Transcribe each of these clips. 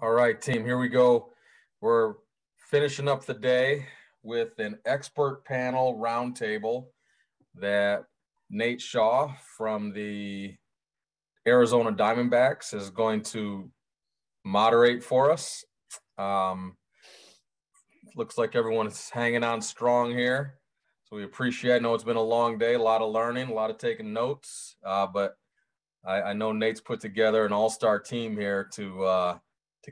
All right, team, here we go. We're finishing up the day with an expert panel roundtable that Nate Shaw from the Arizona Diamondbacks is going to moderate for us. Looks like everyone is hanging on strong here. So we appreciate it. I know it's been a long day, a lot of learning, a lot of taking notes, but I know Nate's put together an all-star team here to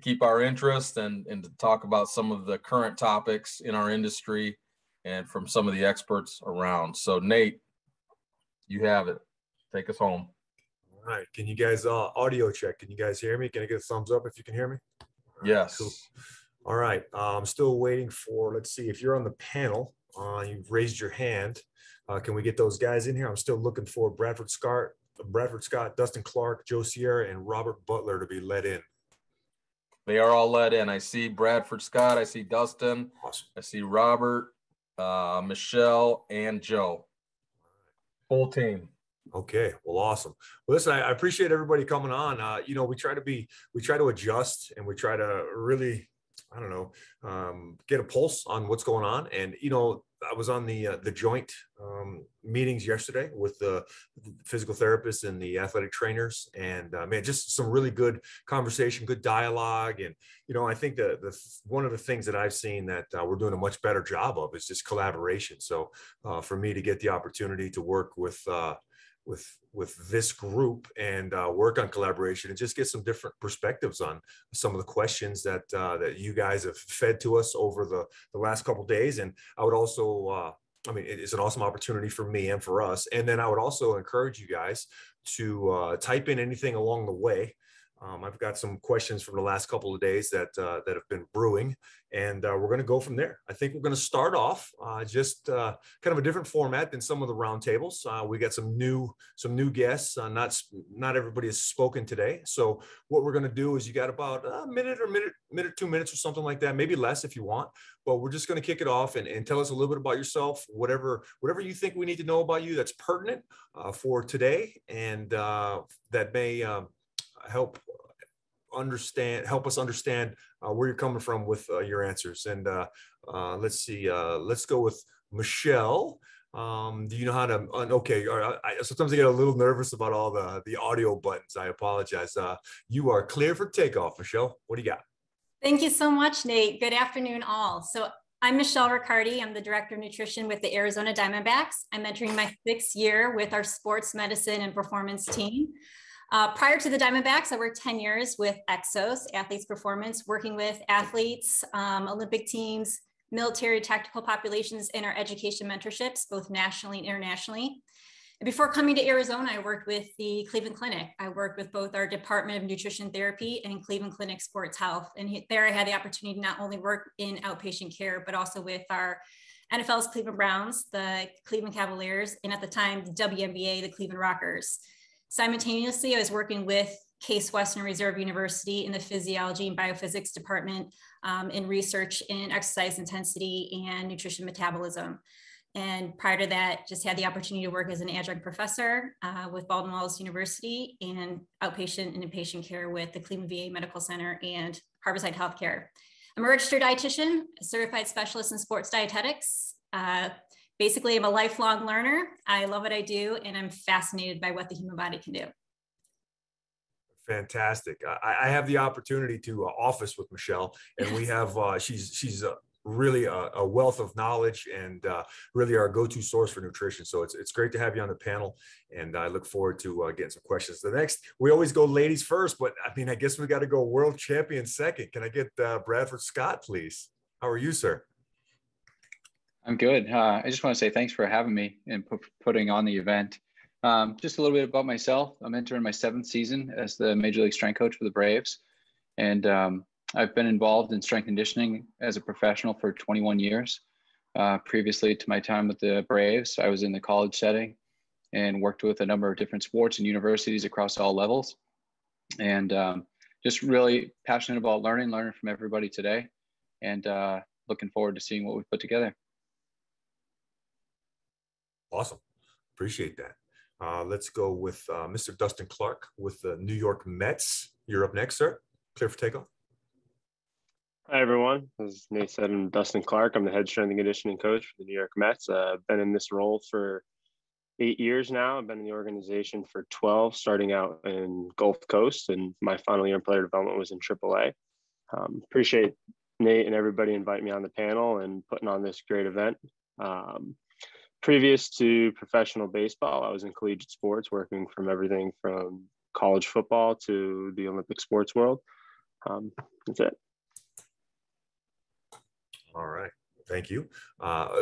keep our interest and to talk about some of the current topics in our industry and from some of the experts around. So Nate, you have it. Take us home. All right. Can you guys audio check? Can you guys hear me? Can I get a thumbs up if you can hear me? Yes. Cool. All right. I'm still waiting for, let's see, if you're on the panel, you've raised your hand. Can we get those guys in here? I'm still looking for Bradford Scott, Dustin Clark, Joe Sierra, and Robert Butler to be let in. They are all let in. I see Bradford Scott. I see Dustin. Awesome. I see Robert, Michelle, and Joe. Full team. Okay. Well, awesome. Well, listen, I appreciate everybody coming on. We try to adjust, and we try to really, get a pulse on what's going on. And, I was on the joint meetings yesterday with the physical therapists and the athletic trainers, and man, just some really good conversation, good dialogue. And, I think one of the things that I've seen that we're doing a much better job of is just collaboration. So for me to get the opportunity to work with this group and work on collaboration and just get some different perspectives on some of the questions that you guys have fed to us over the last couple of days. And I would also, it's an awesome opportunity for me and for us. And then I would also encourage you guys to type in anything along the way. I've got some questions from the last couple of days that have been brewing, and we're going to go from there. I think we're going to start off just kind of a different format than some of the roundtables. We got some new guests. Not everybody has spoken today. So what we're going to do is you got about a minute, 2 minutes or something like that, maybe less if you want. But we're just going to kick it off and tell us a little bit about yourself, whatever you think we need to know about you that's pertinent for today, and that may help us understand where you're coming from with your answers. And let's see, let's go with Michelle. Do you know how to, okay. Sometimes I get a little nervous about all the audio buttons. I apologize. You are clear for takeoff, Michelle. What do you got? Thank you so much, Nate. Good afternoon, all. So I'm Michelle Riccardi. I'm the Director of Nutrition with the Arizona Diamondbacks. I'm entering my 6th year with our sports medicine and performance team. Prior to the Diamondbacks, I worked 10 years with Exos, Athletes Performance, working with athletes, Olympic teams, military tactical populations in our education mentorships, both nationally and internationally. And before coming to Arizona, I worked with the Cleveland Clinic. I worked with both our Department of Nutrition Therapy and Cleveland Clinic Sports Health. And there I had the opportunity to not only work in outpatient care, but also with our NFL's Cleveland Browns, the Cleveland Cavaliers, and at the time, the WNBA, the Cleveland Rockers. Simultaneously, I was working with Case Western Reserve University in the Physiology and Biophysics department in research in exercise intensity and nutrition metabolism. And prior to that, just had the opportunity to work as an adjunct professor with Baldwin Wallace University and outpatient and inpatient care with the Cleveland VA Medical Center and Harborside Healthcare. I'm a registered dietitian, a certified specialist in sports dietetics. Basically, I'm a lifelong learner. I love what I do, and I'm fascinated by what the human body can do. Fantastic. I have the opportunity to office with Michelle, and we have, she's really a wealth of knowledge and really our go-to source for nutrition. So it's great to have you on the panel, and I look forward to getting some questions. The next, we always go ladies first, but I guess we got to go world champion second. Can I get Bradford Scott, please? How are you, sir? I'm good. I just want to say thanks for having me and putting on the event. Just a little bit about myself. I'm entering my 7th season as the Major League Strength Coach for the Braves. And I've been involved in strength conditioning as a professional for 21 years. Previously to my time with the Braves, I was in the college setting and worked with a number of different sports and universities across all levels. And just really passionate about learning from everybody today, and looking forward to seeing what we've put together. Awesome. Appreciate that. Let's go with Mr. Dustin Clark with the New York Mets. You're up next, sir. Clear for takeoff. Hi, everyone. As Nate said, I'm Dustin Clark. I'm the head strength and conditioning coach for the New York Mets. I've been in this role for 8 years now. I've been in the organization for 12, starting out in Gulf Coast, and my final year in player development was in AAA. Appreciate Nate and everybody inviting me on the panel and putting on this great event. Previous to professional baseball, I was in collegiate sports, working from everything from college football to the Olympic sports world. That's it. All right. Thank you.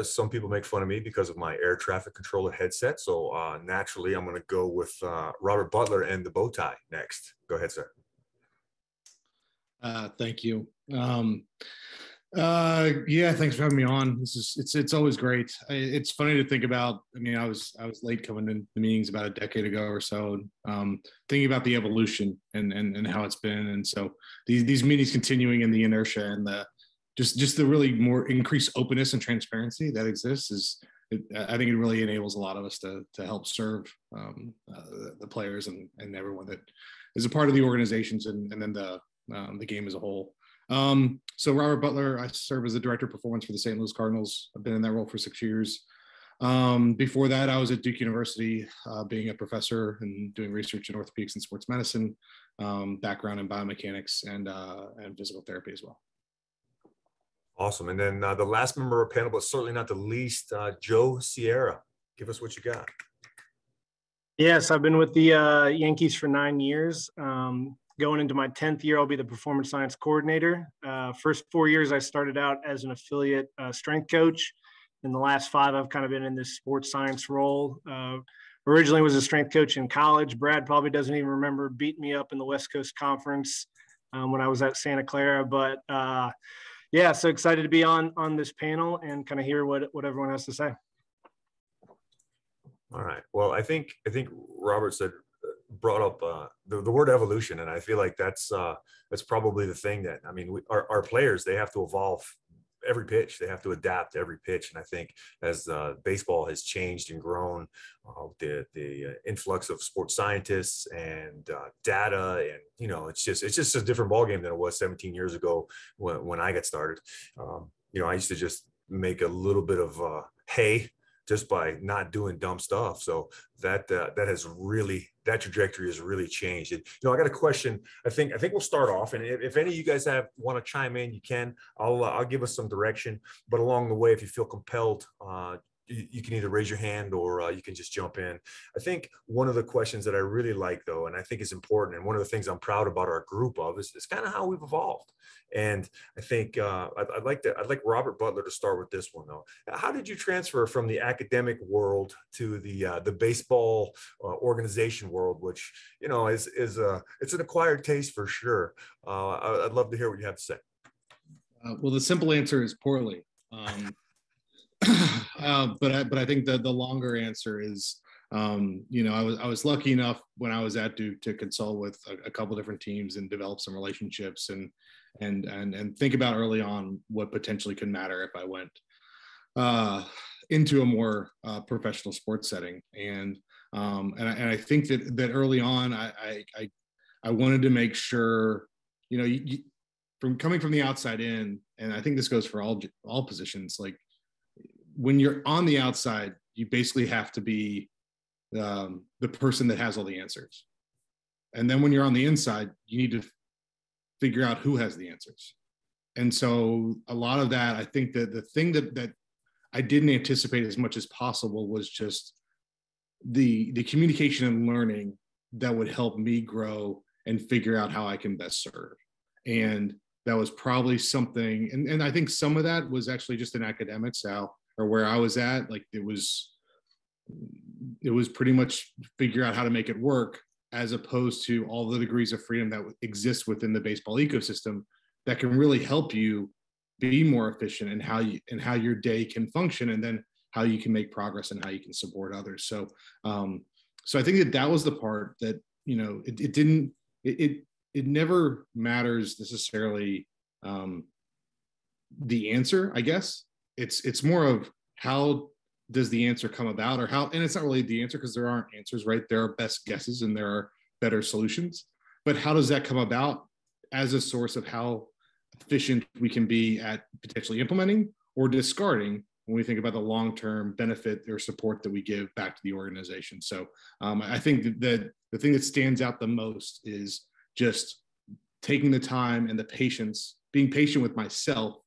Some people make fun of me because of my air traffic controller headset. So naturally, I'm going to go with Robert Butler and the bow tie next. Go ahead, sir. Thank you. Yeah, thanks for having me on. It's always great. It's funny to think about. I mean, I was late coming to the meetings about a decade ago or so, thinking about the evolution and how it's been. And so these meetings continuing in the inertia and the just the really more increased openness and transparency that exists I think it really enables a lot of us to help serve the players and everyone that is a part of the organizations and then the game as a whole. So Robert Butler, I serve as the director of performance for the St. Louis Cardinals. I've been in that role for 6 years. Before that, I was at Duke University, being a professor and doing research in orthopedics and sports medicine, background in biomechanics and physical therapy as well. Awesome. And then the last member of our panel, but certainly not the least, Joe Sierra. Give us what you got. Yes, I've been with the Yankees for 9 years. Going into my 10th year, I'll be the performance science coordinator. First 4 years, I started out as an affiliate strength coach. In the last 5, I've kind of been in this sports science role. Originally was a strength coach in college. Brad probably doesn't even remember beating me up in the West Coast Conference when I was at Santa Clara. But yeah, so excited to be on this panel and kind of hear what everyone has to say. All right. Well, I think Robert brought up the word evolution, and I feel like that's probably the thing that, I mean, our players, they have to evolve every pitch. They have to adapt every pitch. And I think as baseball has changed and grown, the influx of sports scientists and data, and, you know, it's just a different ballgame than it was 17 years ago when I got started. You know, I used to just make a little bit of hay just by not doing dumb stuff. So that trajectory has really changed. And, you know, I got a question. I think we'll start off, and if any of you guys want to chime in, you can. I'll give us some direction. But along the way, if you feel compelled, you can either raise your hand or you can just jump in. I think one of the questions that I really like, though, and I think is important, and one of the things I'm proud about our group of is kind of how we've evolved. And I think I'd like Robert Butler to start with this one, though. How did you transfer from the academic world to the baseball organization world, which, you know, it's an acquired taste for sure. I'd love to hear what you have to say. Well, the simple answer is poorly. But I think the longer answer is, you know, I was lucky enough when I was at Duke to consult with a couple different teams and develop some relationships and think about early on what potentially could matter if I went into a more professional sports setting. And I think that early on, I wanted to make sure, you know, from coming from the outside in, and I think this goes for all positions, like, when you're on the outside, you basically have to be the person that has all the answers. And then when you're on the inside, you need to figure out who has the answers. And so a lot of that, I think that the thing that I didn't anticipate as much as possible was just the communication and learning that would help me grow and figure out how I can best serve. And that was probably something, and I think some of that was actually just in academics, or where I was at, like it was pretty much figure out how to make it work, as opposed to all the degrees of freedom that exist within the baseball ecosystem that can really help you be more efficient in how your day can function, and then how you can make progress and how you can support others. So I think that was the part that, you know, it never matters necessarily the answer, I guess. It's more of how does the answer come about, or how, and it's not really the answer because there aren't answers, right? There are best guesses and there are better solutions, but how does that come about as a source of how efficient we can be at potentially implementing or discarding when we think about the long-term benefit or support that we give back to the organization. So I think that the thing that stands out the most is just taking the time and the patience, being patient with myself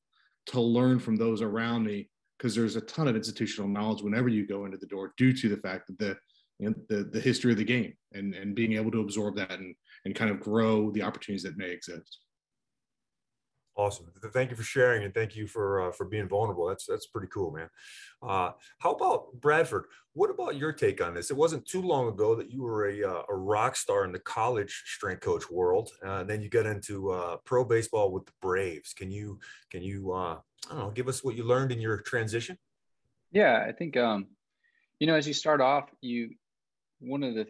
to learn from those around me, because there's a ton of institutional knowledge whenever you go into the door due to the fact that the history of the game and being able to absorb that and kind of grow the opportunities that may exist. Awesome. Thank you for sharing, and thank you for being vulnerable. That's pretty cool, man. How about Bradford? What about your take on this? It wasn't too long ago that you were a rock star in the college strength coach world, and then you got into pro baseball with the Braves. Can you I don't know, give us what you learned in your transition? Yeah, I think as you start off, one of the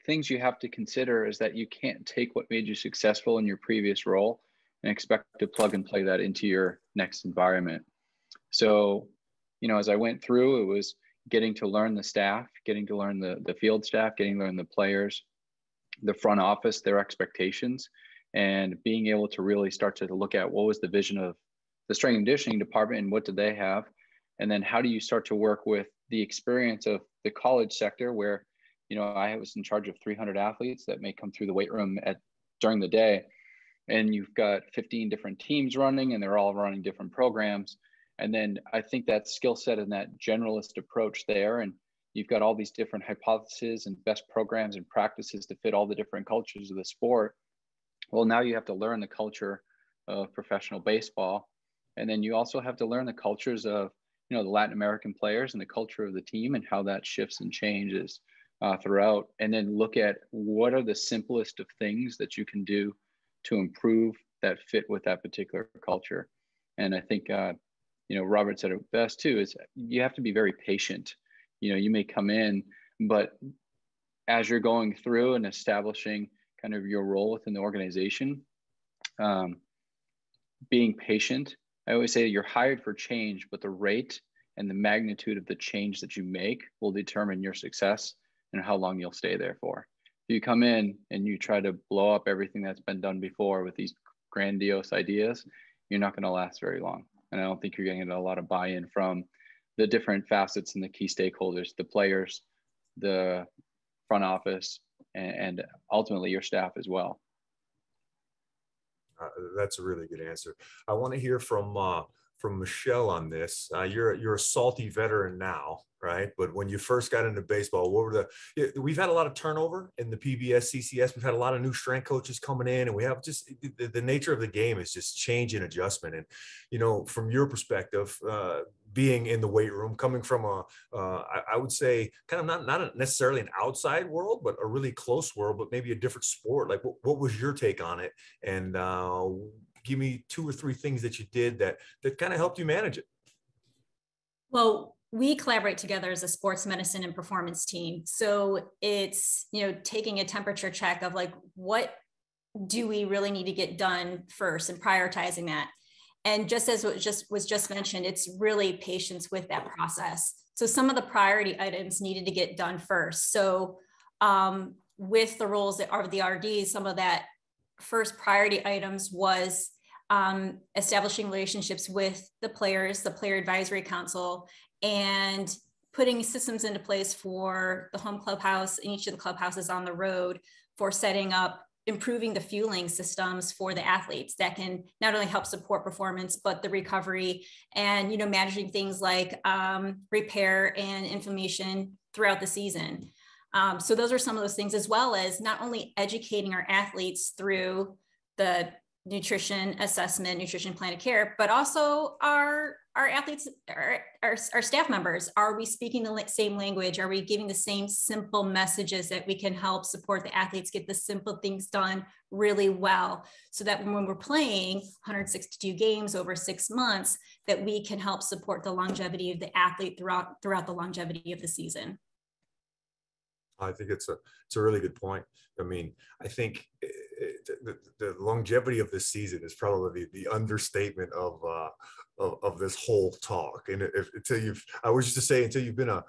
things you have to consider is that you can't take what made you successful in your previous role and expect to plug and play that into your next environment. So, as I went through, it was getting to learn the staff, getting to learn the field staff, getting to learn the players, the front office, their expectations, and being able to really start to look at what was the vision of the strength and conditioning department and what did they have? And then how do you start to work with the experience of the college sector where, I was in charge of 300 athletes that may come through the weight room during the day. And you've got 15 different teams running and they're all running different programs. And then I think that skill set and that generalist approach there, and you've got all these different hypotheses and best programs and practices to fit all the different cultures of the sport. Well, now you have to learn the culture of professional baseball. And then you also have to learn the cultures of, the Latin American players and the culture of the team and how that shifts and changes throughout. And then look at what are the simplest of things that you can do to improve that fit with that particular culture. And I think, Robert said it best too, is you have to be very patient. You may come in, but as you're going through and establishing kind of your role within the organization, being patient. I always say you're hired for change, but the rate and the magnitude of the change that you make will determine your success and how long you'll stay there for. If you come in and you try to blow up everything that's been done before with these grandiose ideas, you're not going to last very long. And I don't think you're getting a lot of buy-in from the different facets and the key stakeholders, the players, the front office, and ultimately your staff as well. That's a really good answer. I want to hear from Michelle on this. You're a salty veteran now, right? But when you first got into baseball, we've had a lot of turnover in the PBSCCS. We've had a lot of new strength coaches coming in, and we have just the nature of the game is just change and adjustment. And, from your perspective, being in the weight room, coming from I would say kind of not necessarily an outside world, but a really close world, but maybe a different sport. Like what was your take on it? And give me 2 or 3 things that you did that kind of helped you manage it. Well, we collaborate together as a sports medicine and performance team. So it's, taking a temperature check of like, what do we really need to get done first and prioritizing that. And just as was just mentioned, it's really patience with that process. So some of the priority items needed to get done first. So with the roles that are the RDs, some of that first priority items was establishing relationships with the players, the player advisory council, and putting systems into place for the home clubhouse and each of the clubhouses on the road for setting up, improving the fueling systems for the athletes that can not only help support performance, but the recovery and, managing things like repair and inflammation throughout the season. So those are some of those things, as well as not only educating our athletes through the nutrition assessment, nutrition plan of care, but also our athletes, our staff members. Are we speaking the same language? Are we giving the same simple messages that we can help support the athletes get the simple things done really well, so that when we're playing 162 games over 6 months, that we can help support the longevity of the athlete throughout the longevity of the season? I think it's a really good point. I mean, I think the longevity of this season is probably the understatement of this whole talk. And I was just to say, until you've been on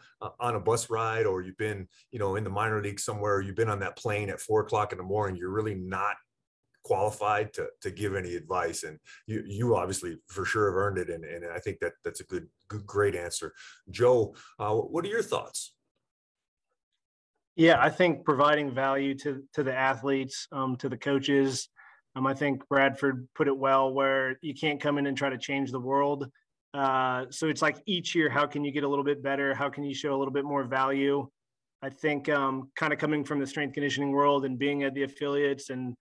a bus ride, or you've been, in the minor league somewhere, or you've been on that plane at 4 o'clock in the morning, you're really not qualified to give any advice. And you obviously for sure have earned it. And I think that's a great answer. Joe, what are your thoughts? Yeah, I think providing value to the athletes, to the coaches. I think Bradford put it well, where you can't come in and try to change the world. So it's like each year, how can you get a little bit better? How can you show a little bit more value? I think kind of coming from the strength conditioning world and being at the affiliates and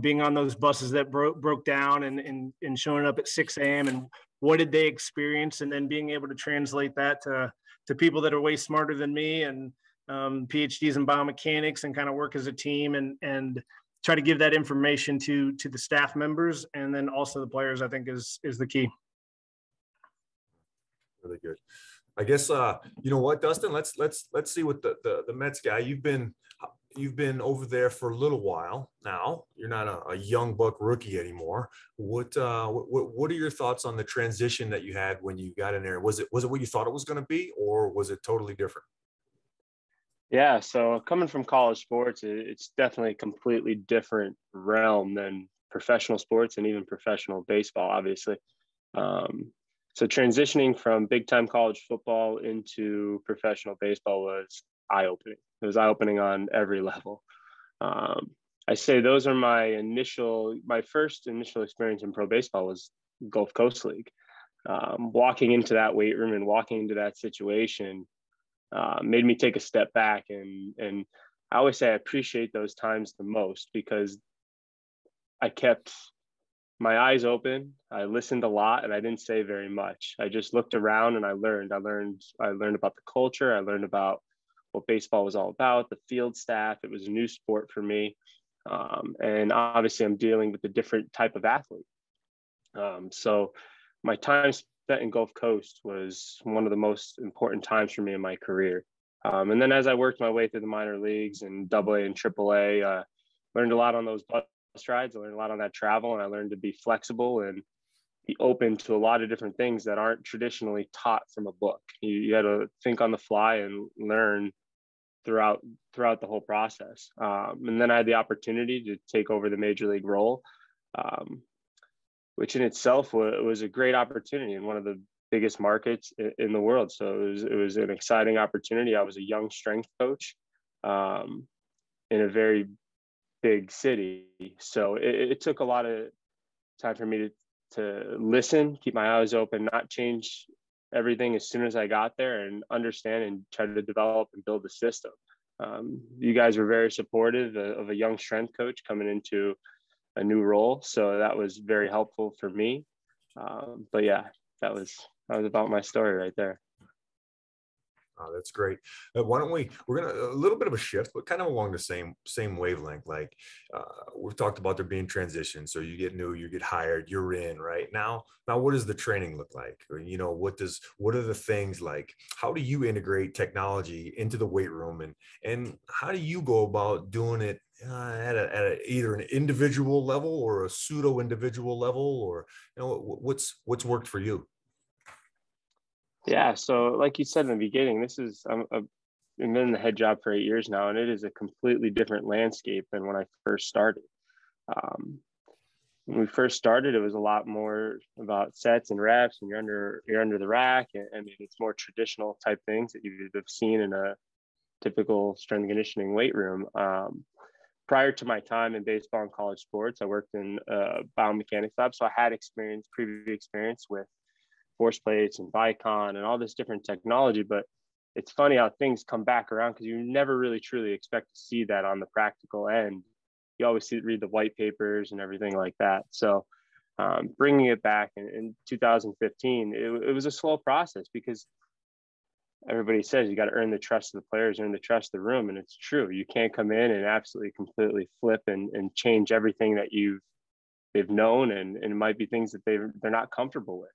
being on those buses that broke down and showing up at 6 a.m. and what did they experience, and then being able to translate that to people that are way smarter than me and PhDs in biomechanics, and kind of work as a team and try to give that information to the staff members and then also the players, I think is the key. Really good. I guess you know what, Dustin, let's see what the Mets guy, you've been over there for a little while now. You're not a young buck rookie anymore. What are your thoughts on the transition that you had when you got in there? Was it what you thought it was going to be, or was it totally different? Yeah, so coming from college sports, it's definitely a completely different realm than professional sports and even professional baseball, obviously. So transitioning from big time college football into professional baseball was eye-opening. It was eye-opening on every level. I say those are my first initial experience in pro baseball was Gulf Coast League. Walking into that weight room and walking into that situation made me take a step back, and I always say I appreciate those times the most because I kept my eyes open. I listened a lot, and I didn't say very much. I just looked around and I learned about the culture. I learned about what baseball was all about, the field staff. It was a new sport for me, and obviously I'm dealing with a different type of athlete. So my time spent in Gulf Coast was one of the most important times for me in my career. And then as I worked my way through the minor leagues and AA and AAA, learned a lot on those bus rides. I learned a lot on that travel, and I learned to be flexible and be open to a lot of different things that aren't traditionally taught from a book. You got to think on the fly and learn throughout the whole process. And then I had the opportunity to take over the major league role, which in itself was a great opportunity in one of the biggest markets in the world. So it was an exciting opportunity. I was a young strength coach in a very big city. So it took a lot of time for me to listen, keep my eyes open, not change everything as soon as I got there, and understand and try to develop and build the system. You guys were very supportive of a young strength coach coming into a new role. So that was very helpful for me. But yeah, that was about my story right there. Oh, that's great. Why don't we're going to a little bit of a shift, but kind of along the same wavelength. Like we've talked about there being transition. So you get new, you get hired, you're in right now. What does the training look like? You know, what are the things like, how do you integrate technology into the weight room, and how do you go about doing it at either an individual level or a pseudo individual level, or, you know, what's worked for you? Yeah, so like you said in the beginning, I've been in the head job for 8 years now, and it is a completely different landscape than when I first started. When we first started, it was a lot more about sets and reps, and you're under the rack. I mean, it's more traditional type things that you would have seen in a typical strength and conditioning weight room. Prior to my time in baseball and college sports, I worked in a biomechanics lab, so I had previous experience with force plates and Vicon and all this different technology. But it's funny how things come back around, because you never really truly expect to see that on the practical end. You always read the white papers and everything like that. So bringing it back in 2015, it was a slow process, because everybody says you got to earn the trust of the players, earn the trust of the room. And it's true. You can't come in and absolutely completely flip and change everything that they've known. And it might be things that they're not comfortable with.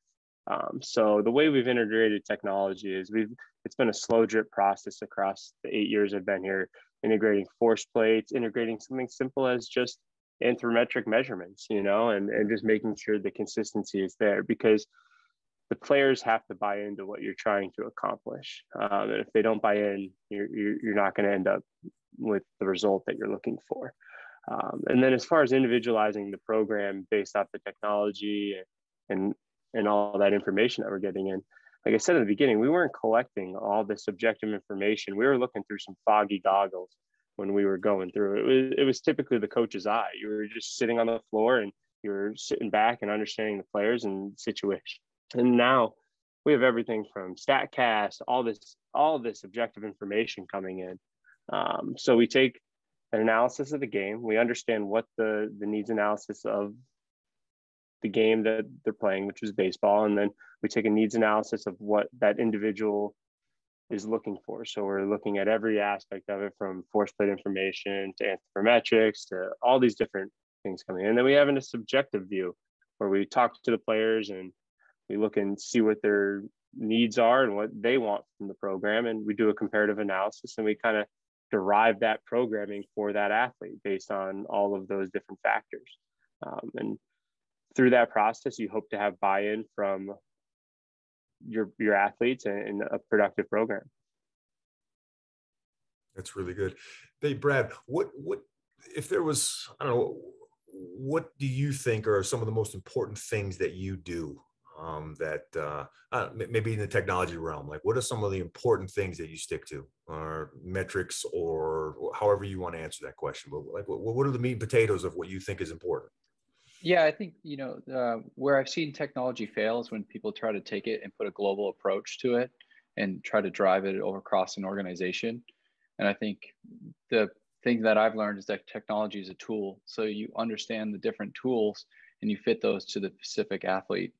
So the way we've integrated technology is it's been a slow drip process across the 8 years I've been here, integrating force plates, integrating something simple as just anthropometric measurements, you know, and just making sure the consistency is there, because the players have to buy into what you're trying to accomplish. And if they don't buy in, you're not going to end up with the result that you're looking for. And then as far as individualizing the program based off the technology and all that information that we're getting in, like I said at the beginning, we weren't collecting all this subjective information. We were looking through some foggy goggles when we were going through. It was typically the coach's eye. You were just sitting on the floor and you were sitting back and understanding the players and situation. And now we have everything from StatCast, all this objective information coming in. So we take an analysis of the game. We understand what the needs analysis of the game that they're playing, which is baseball. And then we take a needs analysis of what that individual is looking for. So we're looking at every aspect of it, from force plate information to anthropometrics to all these different things coming in. And then we have a subjective view where we talk to the players and we look and see what their needs are and what they want from the program. And we do a comparative analysis and we kind of derive that programming for that athlete based on all of those different factors. And through that process, you hope to have buy-in from your athletes in a productive program. That's really good. Hey, Brad, what if there was, I don't know, what do you think are some of the most important things that you do that maybe in the technology realm? Like, what are some of the important things that you stick to, or metrics, or however you want to answer that question? But like, what are the meat and potatoes of what you think is important? Yeah, I think, where I've seen technology fail is when people try to take it and put a global approach to it and try to drive it over across an organization. And I think the thing that I've learned is that technology is a tool. So you understand the different tools and you fit those to the specific athlete.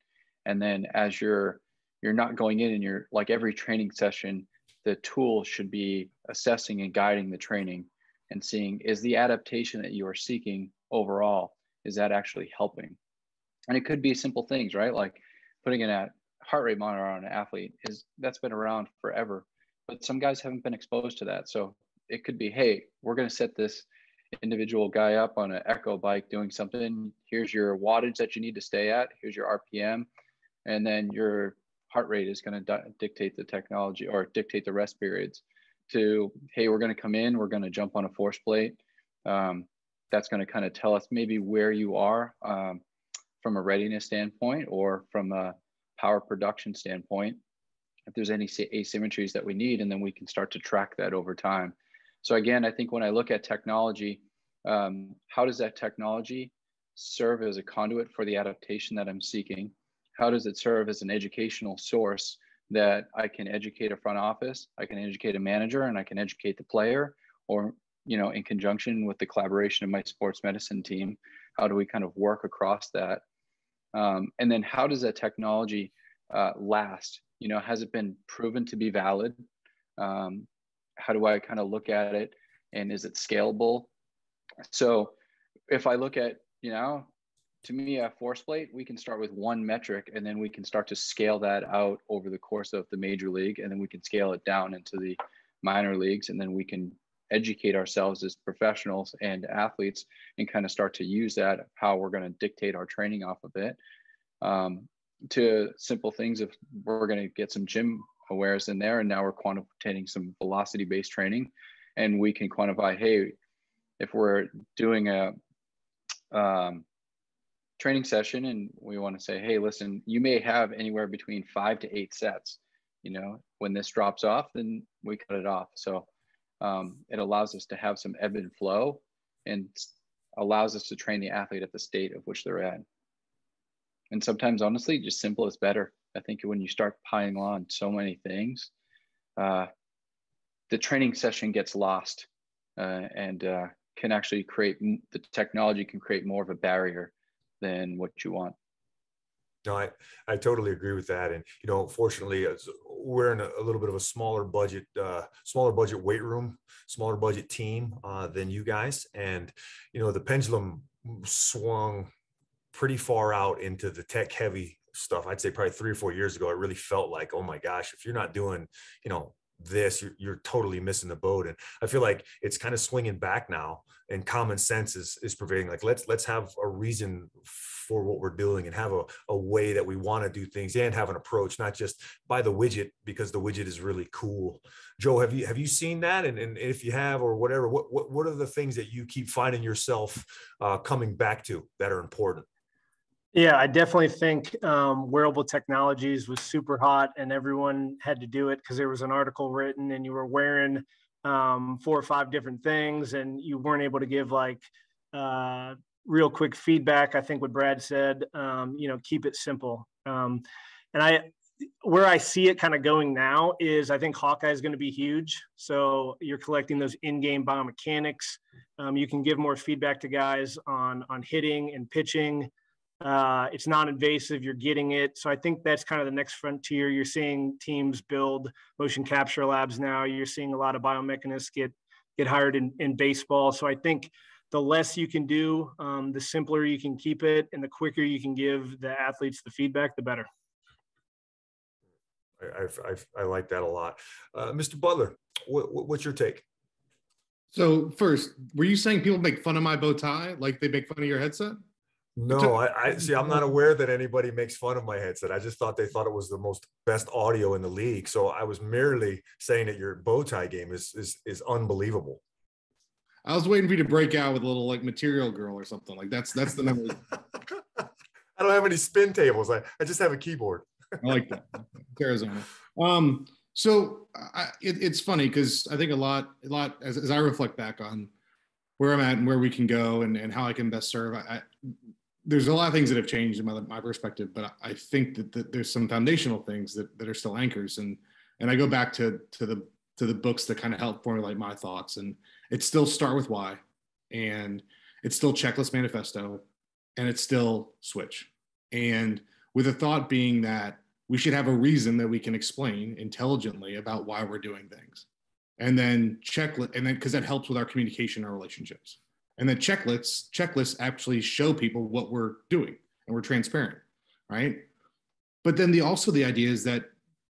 And then as you're not going in and you're like, every training session, the tool should be assessing and guiding the training and seeing, is the adaptation that you are seeking overall, is that actually helping? And it could be simple things, right? Like putting a heart rate monitor on an athlete, that's been around forever, but some guys haven't been exposed to that. So it could be, hey, we're going to set this individual guy up on an echo bike doing something. Here's your wattage that you need to stay at. Here's your RPM. And then your heart rate is going to dictate the technology or dictate the rest periods to, hey, we're going to come in, we're going to jump on a force plate. That's going to kind of tell us maybe where you are from a readiness standpoint or from a power production standpoint, if there's any asymmetries that we need, and then we can start to track that over time. So again, I think when I look at technology, how does that technology serve as a conduit for the adaptation that I'm seeking? How does it serve as an educational source that I can educate a front office, I can educate a manager, and I can educate the player, or in conjunction with the collaboration of my sports medicine team, how do we kind of work across that? And then how does that technology last? Has it been proven to be valid? How do I kind of look at it? And is it scalable? So if I look at, to me, a force plate, we can start with one metric and then we can start to scale that out over the course of the major league. And then we can scale it down into the minor leagues. And then we can educate ourselves as professionals and athletes and kind of start to use that, how we're going to dictate our training off of it, to simple things. If we're going to get some gym awareness in there, and now we're quantitating some velocity based training, and we can quantify, hey, if we're doing a training session and we want to say, hey, listen, you may have anywhere between 5 to 8 sets, when this drops off, then we cut it off. So it allows us to have some ebb and flow and allows us to train the athlete at the state of which they're at. And sometimes, honestly, just simple is better. I think when you start piling on so many things, the training session gets lost and can actually the technology can create more of a barrier than what you want. No, I totally agree with that. And, fortunately, we're in a little bit of a smaller budget weight room, smaller budget team than you guys. And, the pendulum swung pretty far out into the tech heavy stuff. I'd say probably 3 or 4 years ago, it really felt like, oh my gosh, if you're not doing, this, you're totally missing the boat. And I feel like it's kind of swinging back now, and common sense is prevailing. Like, let's have a reason for what we're doing, and have a way that we want to do things, and have an approach, not just buy the widget because the widget is really cool. Joe, have you seen that? And if you have, or whatever, what are the things that you keep finding yourself coming back to that are important? Yeah, I definitely think Wearable Technologies was super hot, and everyone had to do it because there was an article written and you were wearing 4 or 5 different things, and you weren't able to give like real quick feedback. I think what Brad said, keep it simple. Where I see it kind of going now is I think Hawkeye is going to be huge. So you're collecting those in-game biomechanics. You can give more feedback to guys on hitting and pitching. It's non-invasive, you're getting it. So I think that's kind of the next frontier. You're seeing teams build motion capture labs now. You're seeing a lot of biomechanists get hired in baseball. So I think the less you can do, the simpler you can keep it, and the quicker you can give the athletes the feedback, the better. I like that a lot. Mr. Butler, what's your take? So first, were you saying people make fun of my bow tie like they make fun of your headset? No, I see. I'm not aware that anybody makes fun of my headset. I just thought they thought it was the best audio in the league. So I was merely saying that your bow tie game is unbelievable. I was waiting for you to break out with a little like Material Girl or something. Like that's the number. I don't have any spin tables. I just have a keyboard. I like that. Arizona. So it's funny because I think a lot as I reflect back on where I'm at and where we can go and how I can best serve. There's a lot of things that have changed in my perspective, but I think that there's some foundational things that are still anchors, and I go back to the books that kind of help formulate my thoughts, and it's still start with why, and it's still checklist manifesto, and it's still switch, and with the thought being that we should have a reason that we can explain intelligently about why we're doing things, and then checklist, and then because that helps with our communication, our relationships. And then checklists actually show people what we're doing, and we're transparent, right? But then also the idea is that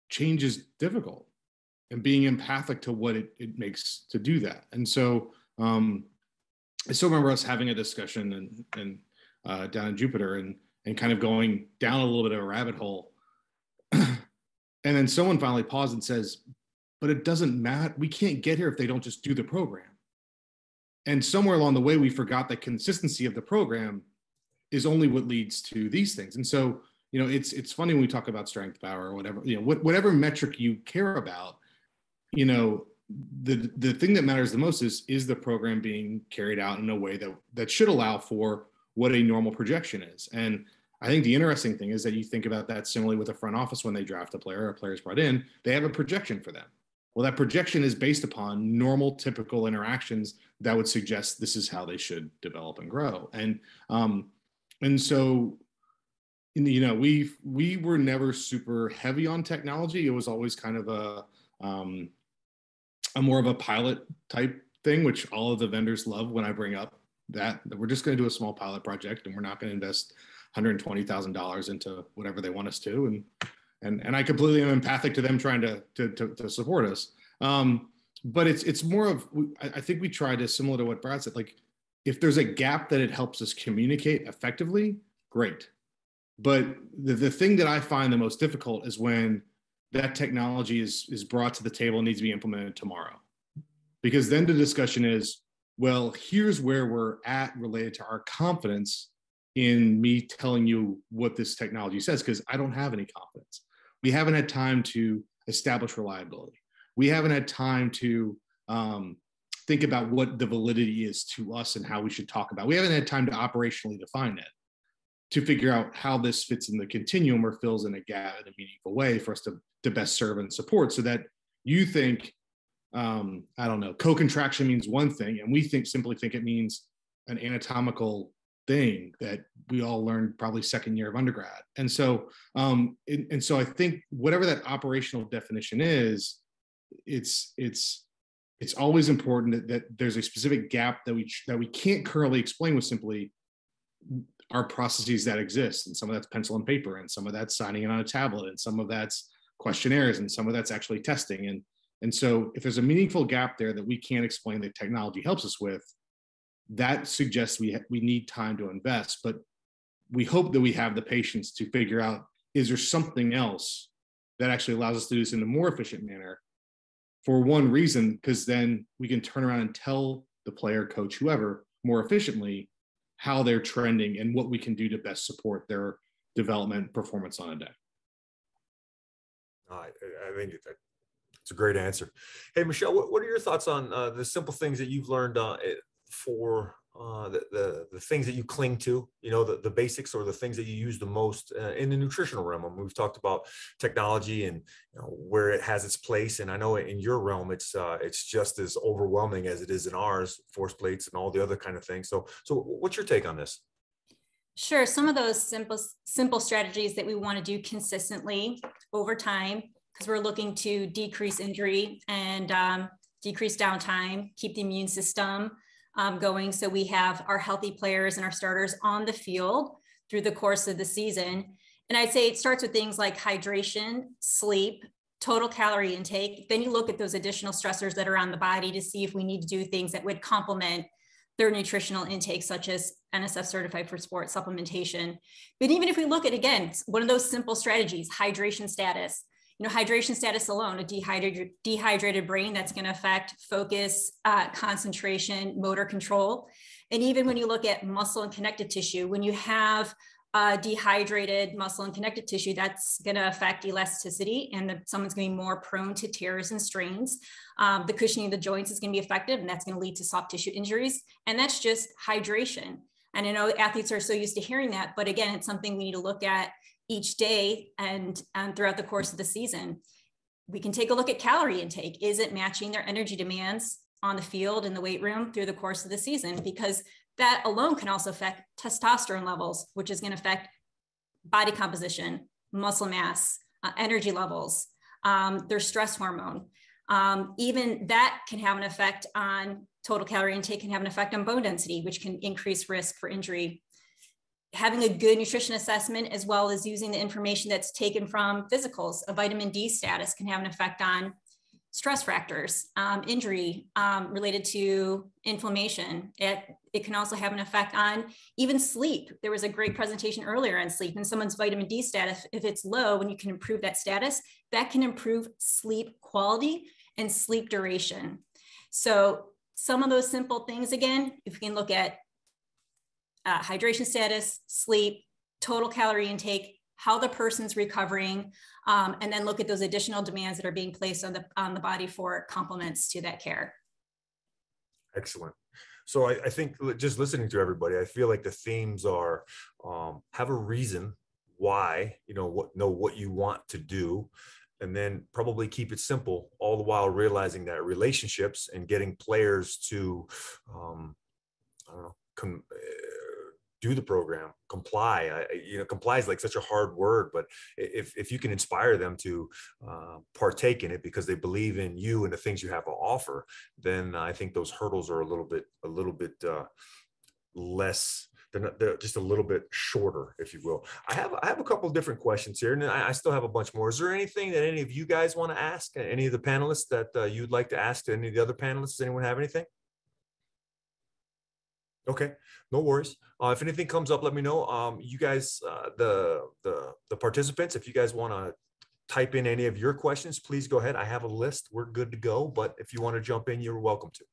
change is difficult, and being empathic to what it makes to do that. And so I still remember us having a discussion and down in Jupiter and kind of going down a little bit of a rabbit hole. And then someone finally paused and says, but it doesn't matter. We can't get here if they don't just do the program. And somewhere along the way, we forgot that consistency of the program is only what leads to these things. And so, it's funny when we talk about strength, power, or whatever, whatever metric you care about, the thing that matters the most is the program being carried out in a way that should allow for what a normal projection is. And I think the interesting thing is that you think about that similarly with a front office when they draft a player, or a player's brought in, they have a projection for them. Well, that projection is based upon normal, typical interactions that would suggest this is how they should develop and grow. And so, we were never super heavy on technology. It was always kind of a more of a pilot type thing, which all of the vendors love when I bring up that we're just going to do a small pilot project and we're not going to invest $120,000 into whatever they want us to. And I completely am empathic to them trying to support us. But it's more of, I think we try to, similar to what Brad said, like if there's a gap that it helps us communicate effectively, great. But the thing that I find the most difficult is when that technology is brought to the table and needs to be implemented tomorrow. Because then the discussion is, well, here's where we're at related to our confidence in me telling you what this technology says, because I don't have any confidence. We haven't had time to establish reliability. We haven't had time to think about what the validity is to us and how we should talk about it. We haven't had time to operationally define it, to figure out how this fits in the continuum or fills in a gap in a meaningful way for us to best serve and support, so that you think, I don't know, co-contraction means one thing, and we simply think it means an anatomical thing that we all learned probably second year of undergrad. And so, so I think whatever that operational definition is, it's always important that there's a specific gap that we can't currently explain with simply our processes that exist. And some of that's pencil and paper, and some of that's signing in on a tablet, and some of that's questionnaires, and some of that's actually testing. And so if there's a meaningful gap there that we can't explain that technology helps us with, that suggests we need time to invest. But we hope that we have the patience to figure out, is there something else that actually allows us to do this in a more efficient manner? For one reason, because then we can turn around and tell the player, coach, whoever, more efficiently how they're trending and what we can do to best support their development performance on a day. I think it's a great answer. Hey, Michelle, what are your thoughts on the simple things that you've learned for the things that you cling to, the basics, or the things that you use the most in the nutritional realm? I mean, we've talked about technology and where it has its place, and I know in your realm it's just as overwhelming as it is in ours, force plates and all the other kind of things. So what's your take on this? Sure. Some of those simple strategies that we want to do consistently over time, because we're looking to decrease injury and decrease downtime, keep the immune system going, so we have our healthy players and our starters on the field through the course of the season. And I'd say it starts with things like hydration, sleep, total calorie intake. Then you look at those additional stressors that are on the body to see if we need to do things that would complement their nutritional intake, such as NSF certified for sport supplementation. But even if we look at, again, one of those simple strategies, hydration status, hydration status alone, a dehydrated brain, that's going to affect focus, concentration, motor control. And even when you look at muscle and connective tissue, when you have dehydrated muscle and connective tissue, that's going to affect elasticity, and someone's going to be more prone to tears and strains. The cushioning of the joints is going to be affected, and that's going to lead to soft tissue injuries. And that's just hydration. And I know athletes are so used to hearing that, but again, it's something we need to look at each day and throughout the course of the season. We can take a look at calorie intake. Is it matching their energy demands on the field in the weight room through the course of the season? Because that alone can also affect testosterone levels, which is going to affect body composition, muscle mass, energy levels, their stress hormone. Even that can have an effect on total calorie intake, can have an effect on bone density, which can increase risk for injury. Having a good nutrition assessment, as well as using the information that's taken from physicals, a vitamin D status can have an effect on stress factors, injury related to inflammation. It can also have an effect on even sleep. There was a great presentation earlier on sleep, and someone's vitamin D status, if it's low, when you can improve that status, that can improve sleep quality and sleep duration. So some of those simple things, again, if we can look at hydration status, sleep, total calorie intake, how the person's recovering, and then look at those additional demands that are being placed on the body for complements to that care. Excellent. So I think just listening to everybody, I feel like the themes are have a reason why, know what you want to do, and then probably keep it simple, all the while realizing that relationships and getting players to, do the program, comply. Comply is like such a hard word, but if you can inspire them to partake in it because they believe in you and the things you have to offer, then I think those hurdles are a little bit less. They're just a little bit shorter, if you will. I have a couple of different questions here, and I still have a bunch more. Is there anything that any of you guys want to ask? Any of the panelists that you'd like to ask to any of the other panelists? Does anyone have anything? Okay, no worries. If anything comes up, let me know. You guys, the participants, if you guys want to type in any of your questions, please go ahead. I have a list. We're good to go. But if you want to jump in, you're welcome to.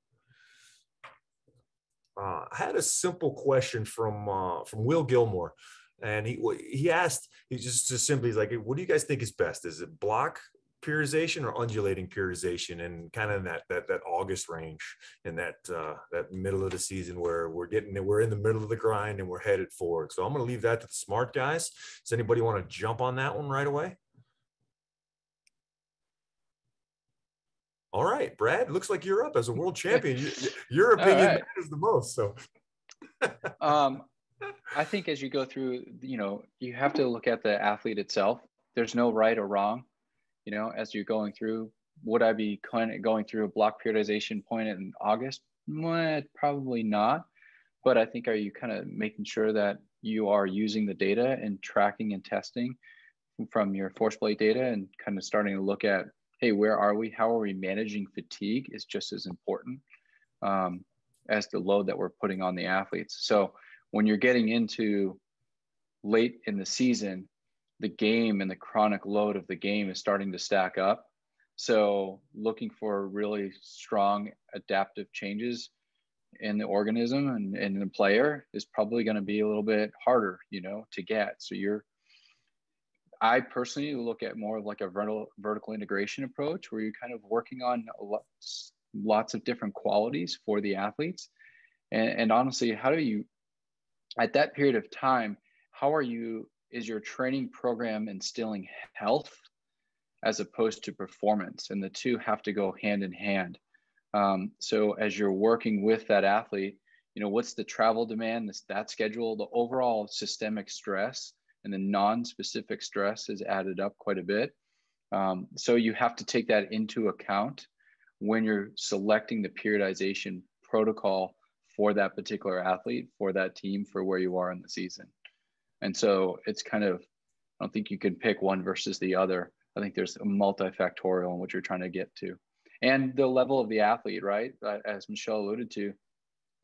I had a simple question from Will Gilmore, and he asked, he's just simply, he's like, what do you guys think is best? Is it block periodization or undulating periodization, and kind of in that August range, in that middle of the season where we're in the middle of the grind and we're headed forward? So I'm going to leave that to the smart guys. Does anybody want to jump on that one right away? All right, Brad, looks like you're up as a world champion. Your opinion matters the most. So I think as you go through, you have to look at the athlete itself. There's no right or wrong. As you're going through, would I be going through a block periodization point in August? Probably not. But I think, are you kind of making sure that you are using the data and tracking and testing from your force plate data, and kind of starting to look at hey, where are we? How are we managing fatigue is just as important as the load that we're putting on the athletes. So when you're getting into late in the season, the game and the chronic load of the game is starting to stack up. So looking for really strong adaptive changes in the organism and in the player is probably going to be a little bit harder, to get. So I personally look at more of like a vertical integration approach where you're kind of working on lots of different qualities for the athletes. And honestly, how do you, at that period of time, is your training program instilling health as opposed to performance? And the two have to go hand in hand. So as you're working with that athlete, what's the travel demand, that schedule, the overall systemic stress and the non-specific stress is added up quite a bit. So you have to take that into account when you're selecting the periodization protocol for that particular athlete, for that team, for where you are in the season. And so it's kind of, I don't think you can pick one versus the other. I think there's a multifactorial in what you're trying to get to. And the level of the athlete, right? As Michelle alluded to,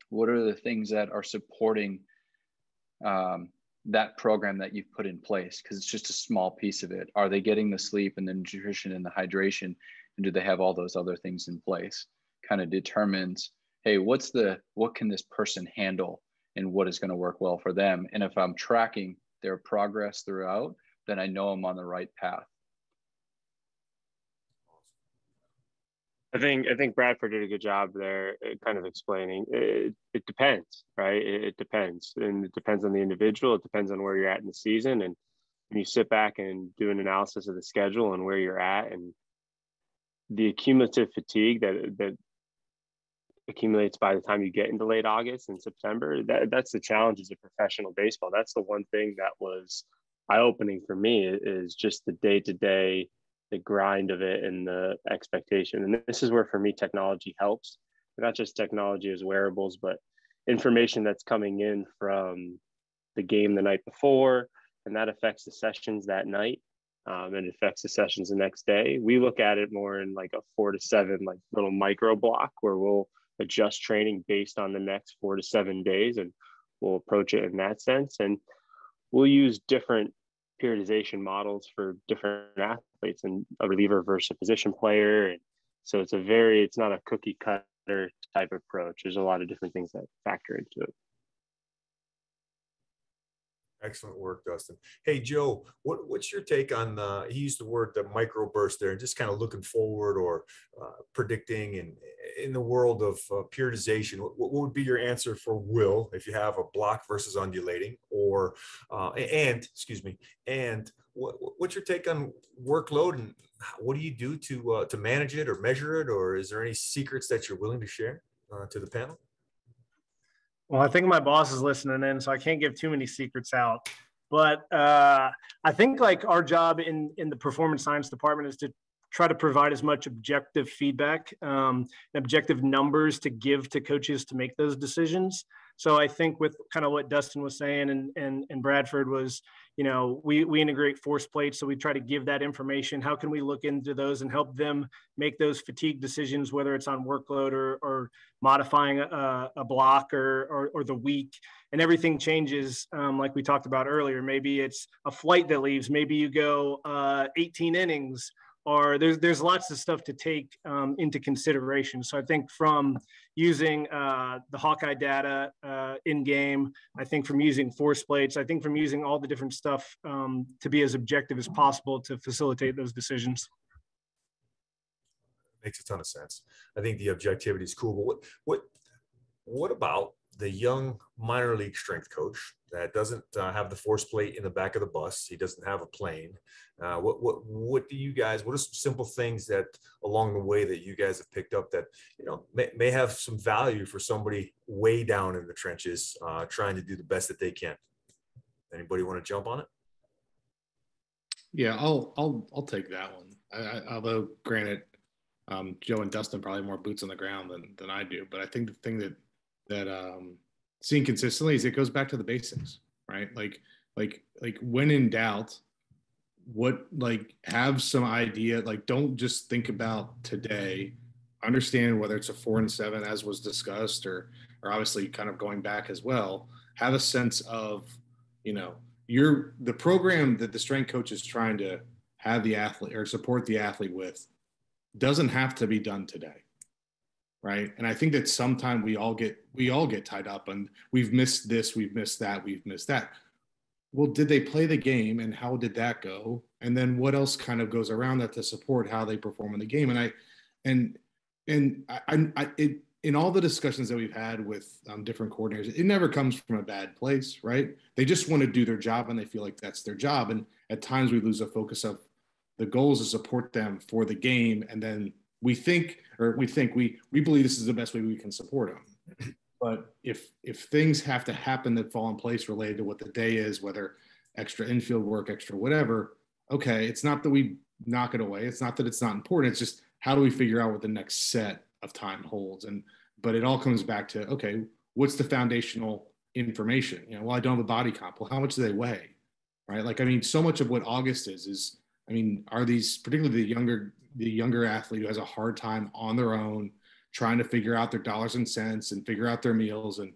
what are the things that are supporting that program that you've put in place? Because it's just a small piece of it. Are they getting the sleep and the nutrition and the hydration? And do they have all those other things in place? Kind of determines, hey, what can this person handle and what is going to work well for them? And if I'm tracking their progress throughout, then I know I'm on the right path. I think Bradford did a good job there, kind of explaining. It depends, right? It depends, and it depends on the individual. It depends on where you're at in the season, and when you sit back and do an analysis of the schedule and where you're at, and the accumulative fatigue that accumulates by the time you get into late August and September. That's the challenges of professional baseball. That's the one thing that was eye-opening for me, is just the day-to-day, the grind of it and the expectation. And this is where, for me, technology helps. Not just technology as wearables, but information that's coming in from the game the night before, and that affects the sessions that night, and it affects the sessions the next day. We look at it more in like a 4 to 7 like little micro block, where we'll adjust training based on the next 4 to 7 days, and we'll approach it in that sense. And we'll use different periodization models for different athletes, and a reliever versus a position player. And so it's not a cookie cutter type approach. There's a lot of different things that factor into it. Excellent work, Dustin. Hey, Joe, what's your take on, he used the word the microburst there, and just kind of looking forward or predicting, and in the world of periodization, what would be your answer for Will if you have a block versus undulating, or, and what's your take on workload, and what do you do to manage it or measure it, or is there any secrets that you're willing to share to the panel? Well, I think my boss is listening in, so I can't give too many secrets out. But I think like our job in the performance science department is to try to provide as much objective feedback, objective numbers to give to coaches to make those decisions. So I think with kind of what Dustin was saying and Bradford was, we integrate force plates. So we try to give that information. How can we look into those and help them make those fatigue decisions, whether it's on workload or modifying a block or the week, and everything changes. Like we talked about earlier, maybe it's a flight that leaves, maybe you go 18 innings, or there's lots of stuff to take into consideration. So I think from using the Hawkeye data in game, I think from using force plates, I think from using all the different stuff to be as objective as possible to facilitate those decisions. Makes a ton of sense. I think the objectivity is cool, but what about the young minor league strength coach that doesn't have the force plate in the back of the bus? He doesn't have a plane. What do you guys, what are some simple things that along the way that you guys have picked up that, may have some value for somebody way down in the trenches, trying to do the best that they can? Anybody want to jump on it? Yeah, I'll take that one. Although granted, Joe and Dustin probably more boots on the ground than I do, but I think the thing that seeing consistently is it goes back to the basics, right? Like when in doubt, have some idea, like, don't just think about today, understand whether it's a 4 and 7 as was discussed, or obviously kind of going back as well, have a sense of, the program that the strength coach is trying to have the athlete or support the athlete with doesn't have to be done today. Right. And I think that sometimes we all get tied up and we've missed this, we've missed that, we've missed that. Well, did they play the game and how did that go? And then what else kind of goes around that to support how they perform in the game? And in all the discussions that we've had with different coordinators, it never comes from a bad place, right? They just want to do their job and they feel like that's their job. And at times we lose a focus of the goals to support them for the game. And then we believe this is the best way we can support them. But if things have to happen that fall in place related to what the day is, whether extra infield work, extra whatever, okay, it's not that we knock it away. It's not that it's not important. It's just, how do we figure out what the next set of time holds? But it all comes back to, okay, what's the foundational information? Well, I don't have a body comp. Well, how much do they weigh? Right? Like, I mean, so much of what August is, are these, particularly the younger athlete who has a hard time on their own, trying to figure out their dollars and cents and figure out their meals and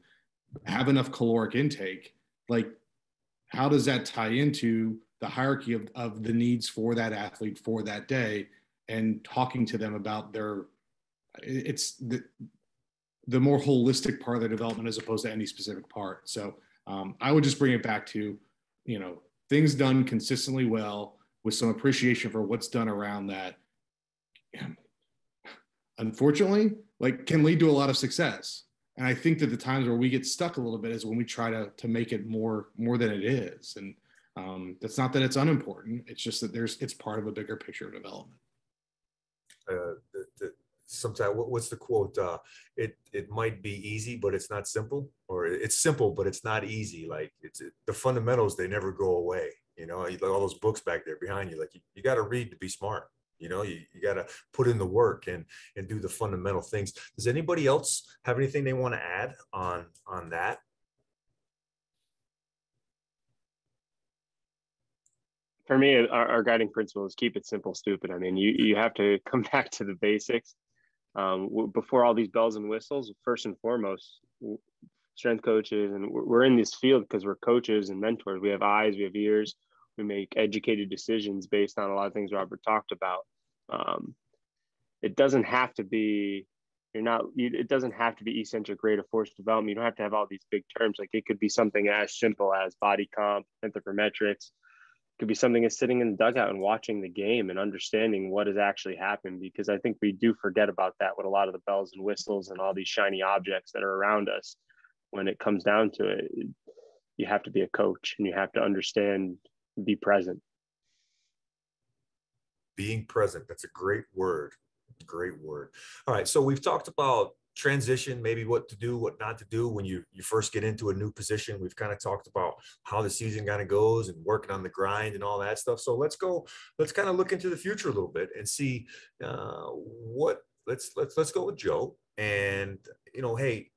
have enough caloric intake, like, how does that tie into the hierarchy of the needs for that athlete for that day, and talking to them about it's the more holistic part of their development as opposed to any specific part. So I would just bring it back to, things done consistently well with some appreciation for what's done around that. Unfortunately, can lead to a lot of success. And I think that the times where we get stuck a little bit is when we try to make it more than it is. And that's not that it's unimportant. It's just that it's part of a bigger picture of development. Sometimes, what's the quote? It might be easy, but it's not simple, or it's simple, but it's not easy. Like, the fundamentals, they never go away. Like all those books back there behind you, like you got to read to be smart. You got to put in the work and do the fundamental things. Does anybody else have anything they want to add on that? For me, our guiding principle is keep it simple, stupid. I mean, you have to come back to the basics. Before all these bells and whistles, first and foremost, strength coaches, and we're in this field because we're coaches and mentors. We have eyes, we have ears, we make educated decisions based on a lot of things Robert talked about. It doesn't have to be, it doesn't have to be eccentric rate of force development. You don't have to have all these big terms. Like, it could be something as simple as body comp, anthropometrics. It could be something as sitting in the dugout and watching the game and understanding what has actually happened, because I think we do forget about that with a lot of the bells and whistles and all these shiny objects that are around us. When it comes down to it, you have to be a coach and you have to understand, be present. Being present. That's a great word. Great word. All right. So we've talked about transition, maybe what to do, what not to do when you first get into a new position. We've kind of talked about how the season kind of goes and working on the grind and all that stuff. So let's kind of look into the future a little bit and see let's go with Joe. And, hey,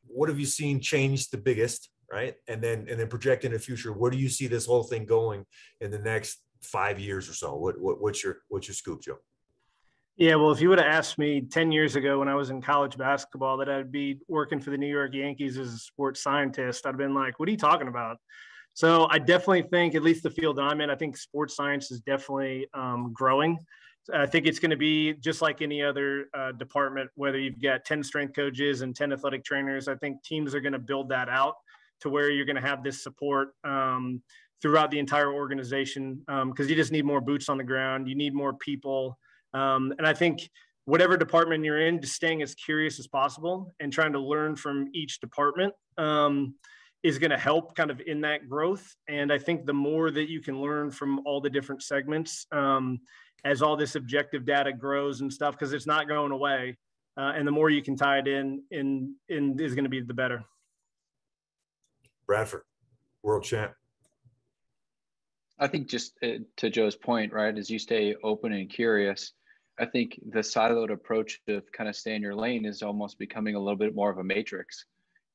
what have you seen change the biggest, right? And then project in the future, where do you see this whole thing going in the next 5 years or so? What's your scoop, Joe? Yeah, well, if you would have asked me 10 years ago when I was in college basketball that I'd be working for the New York Yankees as a sports scientist, I'd have been like, what are you talking about? So I definitely think, at least the field that I'm in, I think sports science is definitely growing. I think it's going to be just like any other department, whether you've got 10 strength coaches and 10 athletic trainers. I think teams are going to build that out to where you're going to have this support throughout the entire organization, because you just need more boots on the ground. You need more people. And I think whatever department you're in, just staying as curious as possible and trying to learn from each department is going to help kind of in that growth. And I think the more that you can learn from all the different segments, as all this objective data grows and stuff, because it's not going away, and the more you can tie it in is going to be the better. Bradford, world champ. I think just to Joe's point, right, as you stay open and curious, I think the siloed approach of kind of stay in your lane is almost becoming a little bit more of a matrix,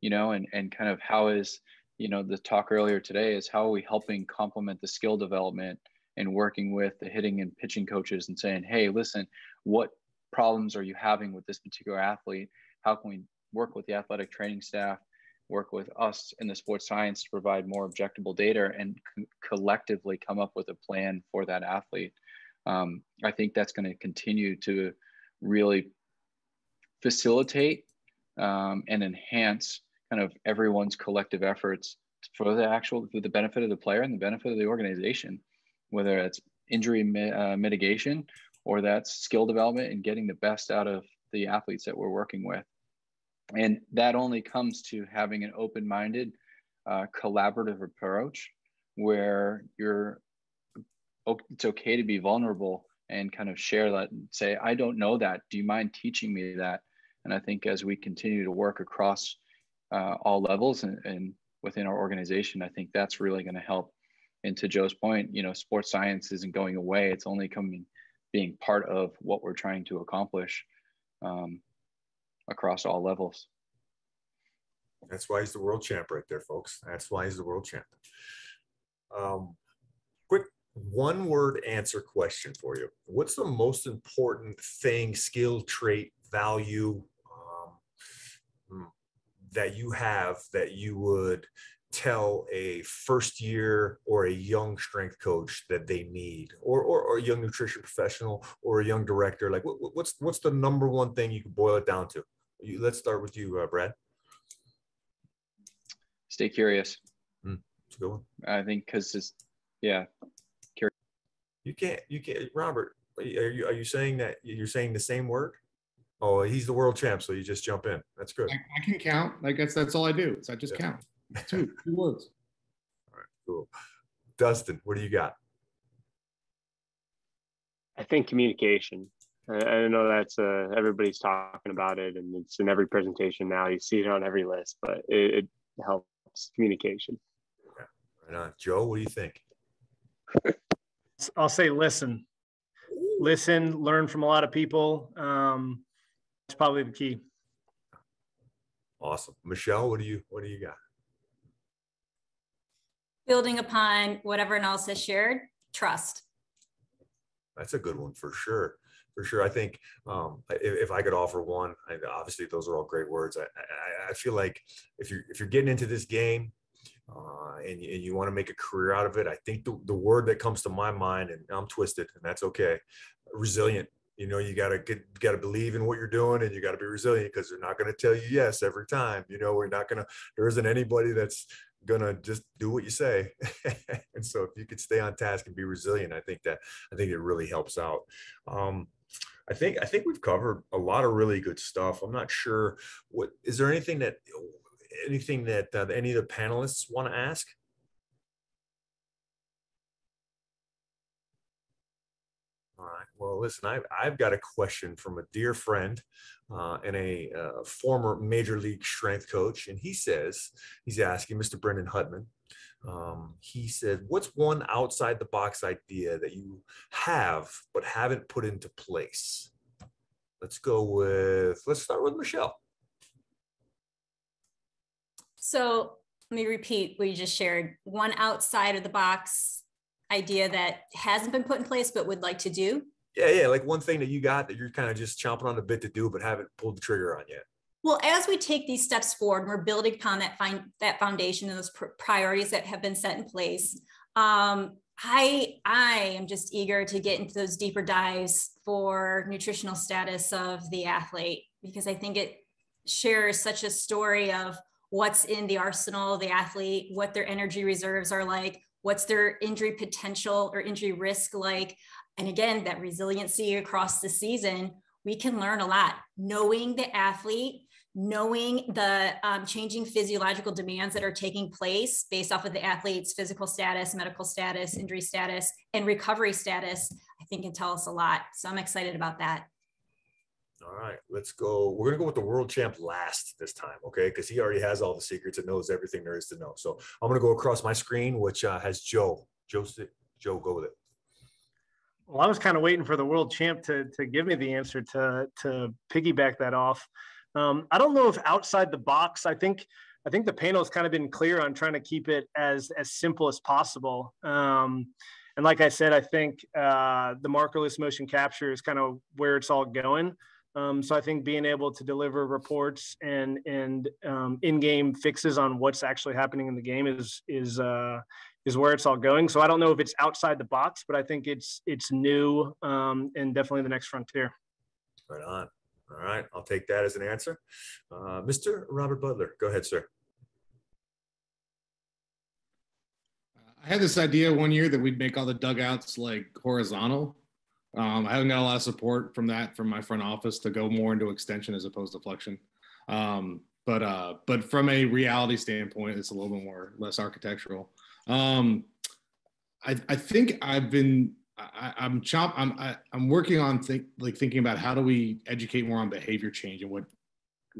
and kind of how is, the talk earlier today is how are we helping complement the skill development and working with the hitting and pitching coaches and saying, hey, listen, what problems are you having with this particular athlete? How can we work with the athletic training staff, work with us in the sports science to provide more objectable data and collectively come up with a plan for that athlete? I think that's going to continue to really facilitate and enhance kind of everyone's collective efforts for the benefit of the player and the benefit of the organization, whether it's injury mitigation or that's skill development and getting the best out of the athletes that we're working with. And that only comes to having an open-minded, collaborative approach where it's okay to be vulnerable and kind of share that and say, I don't know that. Do you mind teaching me that? And I think as we continue to work across all levels and within our organization, I think that's really going to help. And to Joe's point, sports science isn't going away. It's only being part of what we're trying to accomplish across all levels. That's why he's the world champ right there, folks. That's why he's the world champ. Quick one-word answer question for you. What's the most important thing, skill, trait, value that you have that you would tell a first year or a young strength coach that they need, or a young nutrition professional or a young director? Like what's the number one thing you can boil it down to? Let's start with you, Brad. Stay curious. That's a good one. I think because it's, curious. You can't, Robert, are you saying that you're saying the same word? Oh, he's the world champ, so you just jump in. That's good. I can count. Like that's all I do. So I just count. Two words. All right, cool. Dustin, what do you got? I think communication. I know that's everybody's talking about it, and it's in every presentation now. You see it on every list, but it helps communication. Yeah, right on. Joe, what do you think? I'll say listen, learn from a lot of people. That's probably the key. Awesome. Michelle, what do you got? Building upon what everyone else has shared, trust. That's a good one for sure. For sure. I think if I could offer one, obviously those are all great words. I feel like if you're getting into this game and you want to make a career out of it, I think the word that comes to my mind, and I'm twisted, and that's okay, resilient. You gotta believe in what you're doing, and you gotta be resilient, because they're not gonna tell you yes every time. There isn't anybody that's gonna just do what you say. And so if you could stay on task and be resilient, I think it really helps out. I think we've covered a lot of really good stuff. I'm not sure is there anything that any of the panelists want to ask? All right. Well, listen, I've got a question from a dear friend and a former major league strength coach. And he's asking Mr. Brendan Hutman. He said, what's one outside the box idea that you have but haven't put into place? Let's start with Michelle. So let me repeat what you just shared. One outside of the box idea that hasn't been put in place but would like to do. Yeah, like one thing that you got that you're kind of just chomping on the bit to do but haven't pulled the trigger on yet. Well, as we take these steps forward, we're building upon that foundation and those priorities that have been set in place. I am just eager to get into those deeper dives for nutritional status of the athlete, because I think it shares such a story of what's in the arsenal of the athlete, what their energy reserves are like, what's their injury potential or injury risk like. And again, that resiliency across the season, we can learn a lot. Knowing the athlete, knowing the changing physiological demands that are taking place based off of the athlete's physical status, medical status, injury status, and recovery status, I think can tell us a lot. So I'm excited about that. All right, let's go. We're going to go with the world champ last this time, okay? Because he already has all the secrets and knows everything there is to know. So I'm going to go across my screen, which has Joe. Joe, go with it. Well, I was kind of waiting for the world champ to give me the answer to piggyback that off. I don't know if outside the box. I think the panel has kind of been clear on trying to keep it as simple as possible. And like I said, I think the markerless motion capture is kind of where it's all going. So I think being able to deliver reports and in-game fixes on what's actually happening in the game is where it's all going. So I don't know if it's outside the box, but I think it's new and definitely the next frontier. Right on. All right, I'll take that as an answer. Mr. Robert Butler, go ahead, sir. I had this idea one year that we'd make all the dugouts like horizontal. I haven't got a lot of support from my front office to go more into extension as opposed to flexion. But from a reality standpoint, it's a little bit less architectural. I think I'm working on thinking about how do we educate more on behavior change and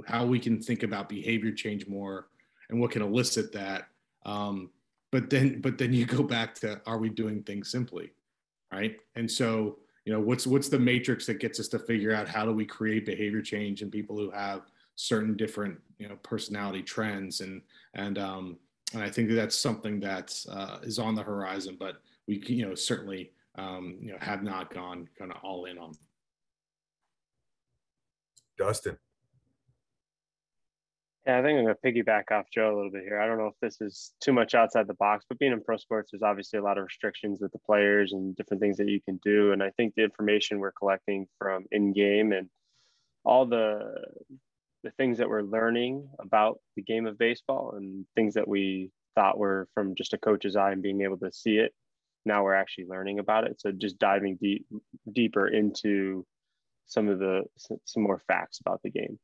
how we can think about behavior change more and what can elicit that. But then you go back to, are we doing things simply, right? And so, what's the matrix that gets us to figure out how do we create behavior change in people who have certain different, personality trends, and I think that's something that is on the horizon, but we, certainly, have not gone kind of all in on. Dustin. Yeah, I think I'm going to piggyback off Joe a little bit here. I don't know if this is too much outside the box, but being in pro sports, there's obviously a lot of restrictions with the players and different things that you can do. And I think the information we're collecting from in-game and all the things that we're learning about the game of baseball and things that we thought were from just a coach's eye and being able to see it, now we're actually learning about it. So just diving deeper into some more facts about the game.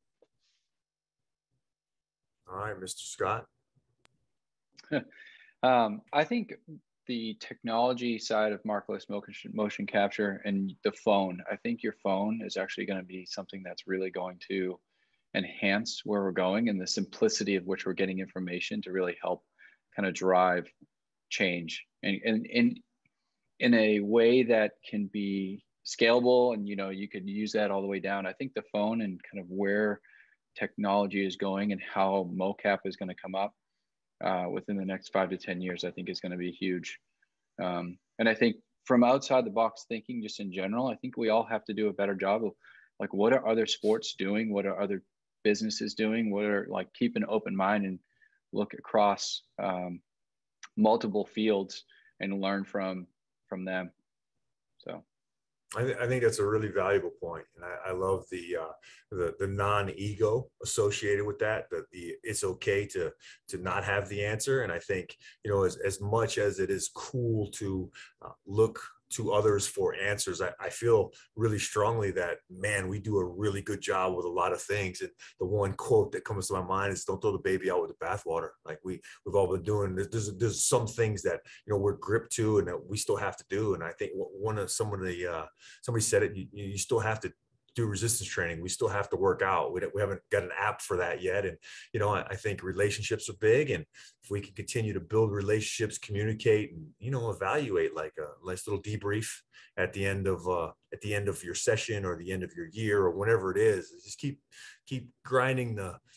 All right, Mr. Scott. I think the technology side of markerless motion capture and the phone, I think your phone is actually going to be something that's really going to enhance where we're going and the simplicity of which we're getting information to really help kind of drive change and in a way that can be scalable, and you could use that all the way down. I think the phone and kind of where technology is going and how mocap is going to come up within the next 5 to 10 years, I think is going to be huge. And I think from outside the box thinking, just in general, I think we all have to do a better job of like, what are other sports doing? What are other businesses doing? What are keep an open mind and look across multiple fields and learn from them. So I think that's a really valuable point, and I love the non-ego associated with that. That it's okay to not have the answer, and I think as much as it is cool to look to others for answers, I feel really strongly that, man, we do a really good job with a lot of things. And the one quote that comes to my mind is, "Don't throw the baby out with the bathwater." Like we've all been doing. There's some things that we're gripped to and that we still have to do. And I think somebody said it. You still have to do resistance training. We still have to work out. We haven't got an app for that yet. And, I think relationships are big. And if we can continue to build relationships, communicate, and, evaluate, like a nice little debrief at the end of your session or the end of your year or whenever it is, just keep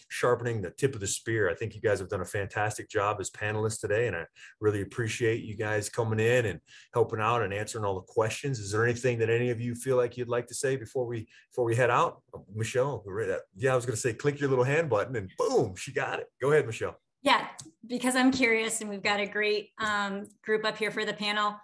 sharpening the tip of the spear. I think you guys have done a fantastic job as panelists today, and I really appreciate you guys coming in and helping out and answering all the questions. Is there anything that any of you feel like you'd like to say before we head out? Michelle, yeah, I was going to say, click your little hand button, and boom, she got it. Go ahead, Michelle. Yeah, because I'm curious, and we've got a great group up here for the panel.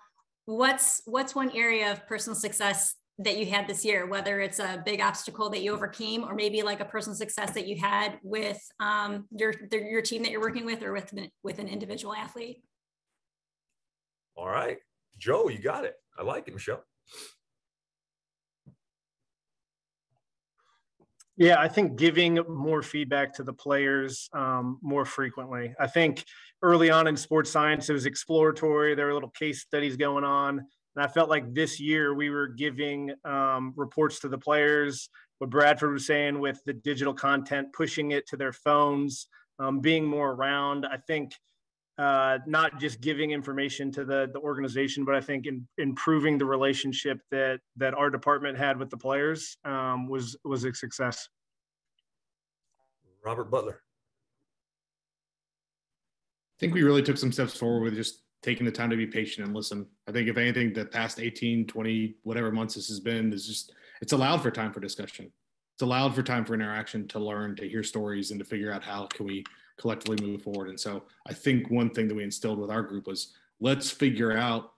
What's one area of personal success that you had this year, whether it's a big obstacle that you overcame, or maybe like a personal success that you had with your team that you're working with, or with an individual athlete? All right, Joe, you got it. I like it, Michelle. Yeah, I think giving more feedback to the players more frequently. I think early on in sports science, it was exploratory. There were little case studies going on. And I felt like this year we were giving reports to the players, what Bradford was saying with the digital content, pushing it to their phones, being more around. I think not just giving information to the organization, but I think improving the relationship that our department had with the players was a success. Robert Butler. I think we really took some steps forward with just taking the time to be patient and listen. I think if anything, the past 18, 20, whatever months this has been, it's allowed for time for discussion. It's allowed for time for interaction, to learn, to hear stories, and to figure out how can we collectively move forward. And so I think one thing that we instilled with our group was, let's figure out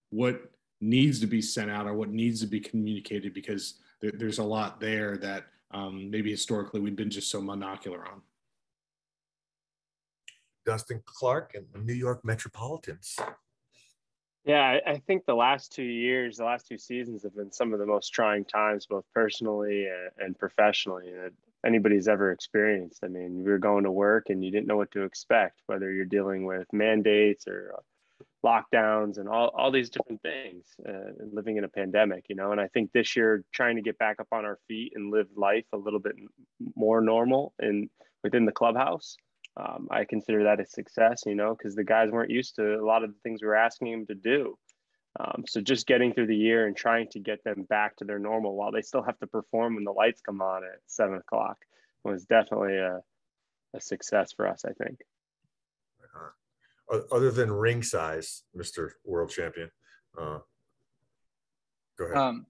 what needs to be sent out or what needs to be communicated, because there's a lot there that maybe historically we've been just so monocular on. Dustin Clark and the New York Metropolitans. Yeah, I think the last 2 years, the last 2 seasons have been some of the most trying times, both personally and professionally, that anybody's ever experienced. I mean, we were going to work and you didn't know what to expect, whether you're dealing with mandates or lockdowns and all these different things, living in a pandemic, you know. And I think this year, trying to get back up on our feet and live life a little bit more normal and within the clubhouse, I consider that a success, you know, because the guys weren't used to a lot of the things we were asking them to do. So just getting through the year and trying to get them back to their normal while they still have to perform when the lights come on at 7 o'clock was definitely a success for us, I think. Other than ring size, Mr. World Champion, go ahead.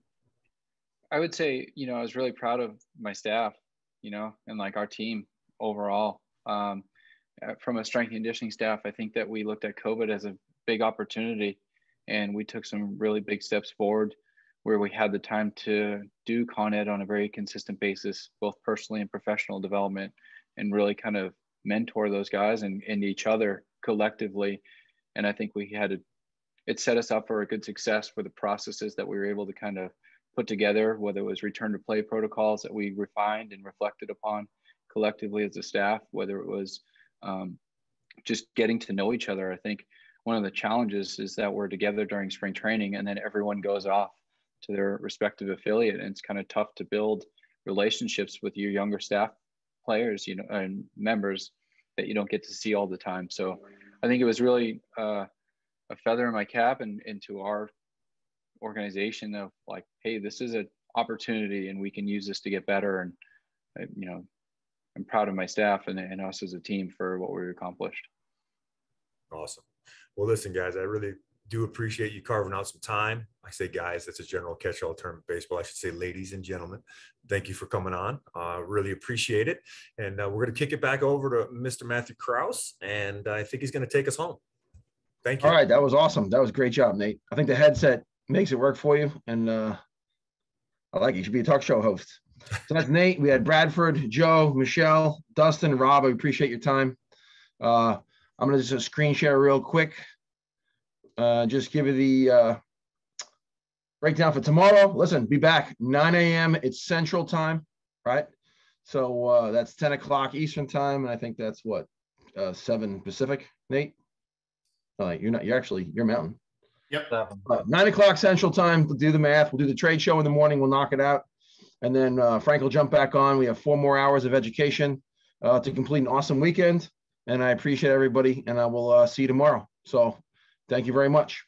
I would say, you know, I was really proud of my staff, you know, and like our team overall. From a strength and conditioning staff, I think that we looked at COVID as a big opportunity, and we took some really big steps forward where we had the time to do Con Ed on a very consistent basis, both personally and professional development, and really kind of mentor those guys and each other collectively. And I think it set us up for a good success for the processes that we were able to kind of put together, whether it was return to play protocols that we refined and reflected upon collectively as a staff, whether it was just getting to know each other. I think one of the challenges is that we're together during spring training and then everyone goes off to their respective affiliate, and it's kind of tough to build relationships with your younger staff players, you know, and members that you don't get to see all the time. So I think it was really a feather in my cap and into our organization of like, hey, this is an opportunity and we can use this to get better. And, you know, I'm proud of my staff and us as a team for what we accomplished. Awesome. Well, listen, guys, I really do appreciate you carving out some time. I say guys, that's a general catch-all term in baseball. I should say ladies and gentlemen. Thank you for coming on. Really appreciate it. And we're going to kick it back over to Mr. Matthew Krause, and I think he's going to take us home. Thank you. All right. That was awesome. That was a great job, Nate. I think the headset makes it work for you, and I like it. You should be a talk show host. So that's Nate. We had Bradford, Joe, Michelle, Dustin, Rob. I appreciate your time. I'm going to just screen share real quick. Just give you the breakdown for tomorrow. Listen, be back 9 a.m. It's Central Time, right? So that's 10 o'clock Eastern Time, and I think that's what 7 Pacific. Nate, you're not. You're Mountain. Yep. 9 o'clock Central Time. We'll do the math. We'll do the trade show in the morning. We'll knock it out, and then Frank will jump back on. We have 4 more hours of education to complete an awesome weekend. And I appreciate everybody, and I will see you tomorrow. So thank you very much.